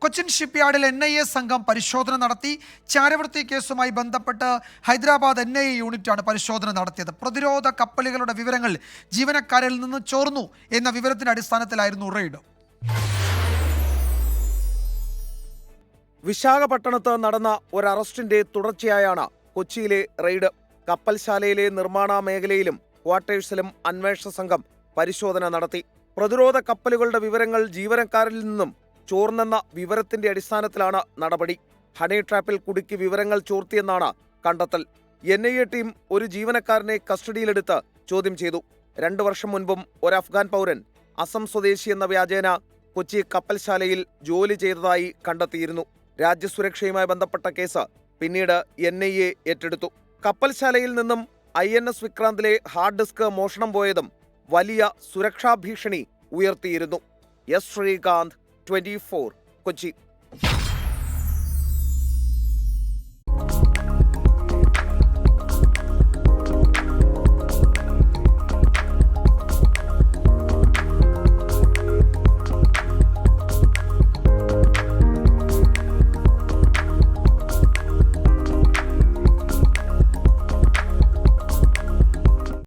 Cochin ഷിപ്പ്യാർഡിൽ NIA സംഘം പരിശോധന നടത്തി. ചാരവൃത്തി കേസുമായി ബന്ധപ്പെട്ട് ഹൈദരാബാദ് NIA യൂണിറ്റാണ് പരിശോധന നടത്തിയത്. പ്രതിരോധ കപ്പലുകളുടെ വിവരങ്ങൾ ജീവനക്കാരിൽ നിന്ന് ചോർന്നു എന്ന വിവരത്തിന്റെ അടിസ്ഥാനത്തിലായിരുന്നു റെയ്ഡ്. വിശാഖപട്ടണത്ത് നടന്ന ഒരു അറസ്റ്റിന്റെ തുടർച്ചയായാണ് കൊച്ചിയിലെ റെയ്ഡ്. കപ്പൽശാലയിലെ നിർമ്മാണ മേഖലയിലും ക്വാർട്ടേഴ്സിലും അന്വേഷണ സംഘം പരിശോധന നടത്തി. പ്രതിരോധ കപ്പലുകളുടെ വിവരങ്ങൾ ജീവനക്കാരിൽ നിന്നും ചോർന്നെന്ന വിവരത്തിന്റെ അടിസ്ഥാനത്തിലാണ് നടപടി. ഹണി ട്രാപ്പിൽ കുടുക്കി വിവരങ്ങൾ ചോർത്തിയെന്നാണ് കണ്ടെത്തൽ. NIA ടീം ഒരു ജീവനക്കാരനെ കസ്റ്റഡിയിലെടുത്ത് ചോദ്യം ചെയ്തു. 2 വർഷം മുൻപും ഒരു അഫ്ഗാൻ പൗരൻ അസം സ്വദേശി എന്ന വ്യാജേന കൊച്ചി കപ്പൽശാലയിൽ ജോലി ചെയ്തതായി കണ്ടെത്തിയിരുന്നു. രാജ്യസുരക്ഷയുമായി ബന്ധപ്പെട്ട കേസ് പിന്നീട് NIA ഏറ്റെടുത്തു. കപ്പൽശാലയിൽ നിന്നും INS വിക്രാന്തിലെ ഹാർഡ് ഡിസ്ക് മോഷണം പോയതും വലിയ സുരക്ഷാ ഭീഷണി ഉയർത്തിയിരുന്നു. എസ് ശ്രീകാന്ത്, 24, കൊച്ചി.